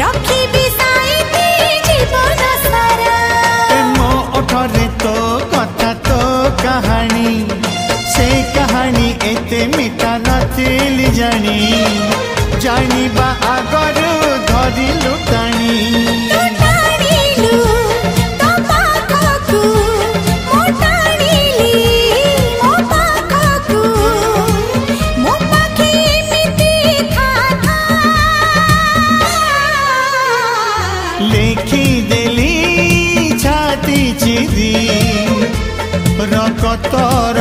रखिबी साइती जीवन सारा मो ओठरे तो कथा तो कहानी से कहानी एते मिठा नथिली जानी जानिबा आगरु धरिलु टाणी लेखी देली छाती चिरी रकतर